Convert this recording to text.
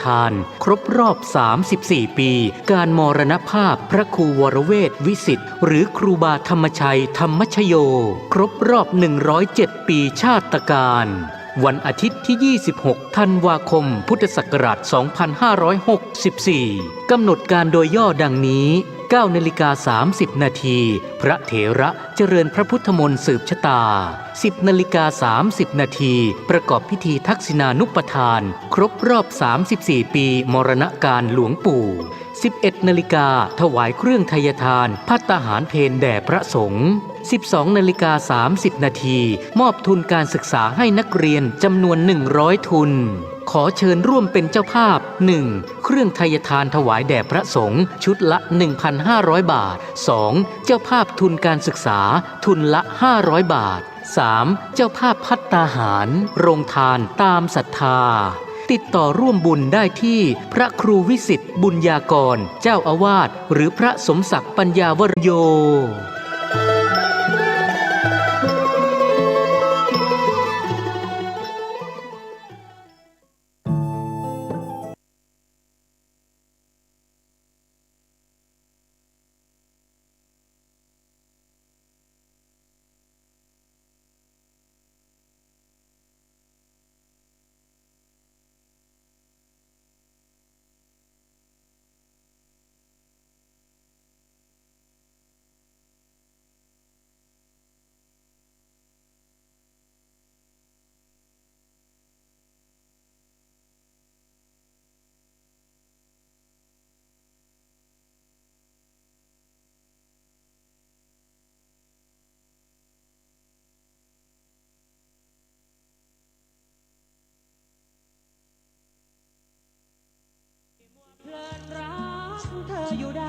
ทาน ครบรอบ 34 ปี การมรณภาพพระครูวรเวทวิสิทธิ์หรือครูบาธรรมชัยธรรมชโย ครบรอบ 107 ปีชาตการ วันอาทิตย์ที่ 26 ธันวาคม พุทธศักราช 2564 กำหนดการโดยย่อดังนี้ 9:30 นาที พระเถระเจริญพระพุทธมนต์สืบชะตา 10:30 นาที ประกอบพิธีทักษิณานุปทาน ครบรอบ 34 ปีมรณกาลหลวงปู่ 11 นาฬิกาถวายเครื่องไทยทานภัตตาหารเพลแด่พระสงฆ์ 12:30 นาทีมอบทุนการศึกษาให้นักเรียนจำนวน 100 ทุน ขอเชิญร่วมเป็นเจ้าภาพ 1. เครื่องไทยทานถวายแด่พระสงฆ์ชุดละ 1,500 บาท 2. เจ้าภาพทุนการศึกษาทุนละ 500 บาท 3. เจ้าภาพภัตตาหารโรงทานตามศรัทธาติดต่อร่วมบุญได้ที่พระครูวิสิทธิ์บุญญากรเจ้าอาวาสหรือพระสมศักดิ์ปัญญาวโร เพลินรักเธออยู่ได้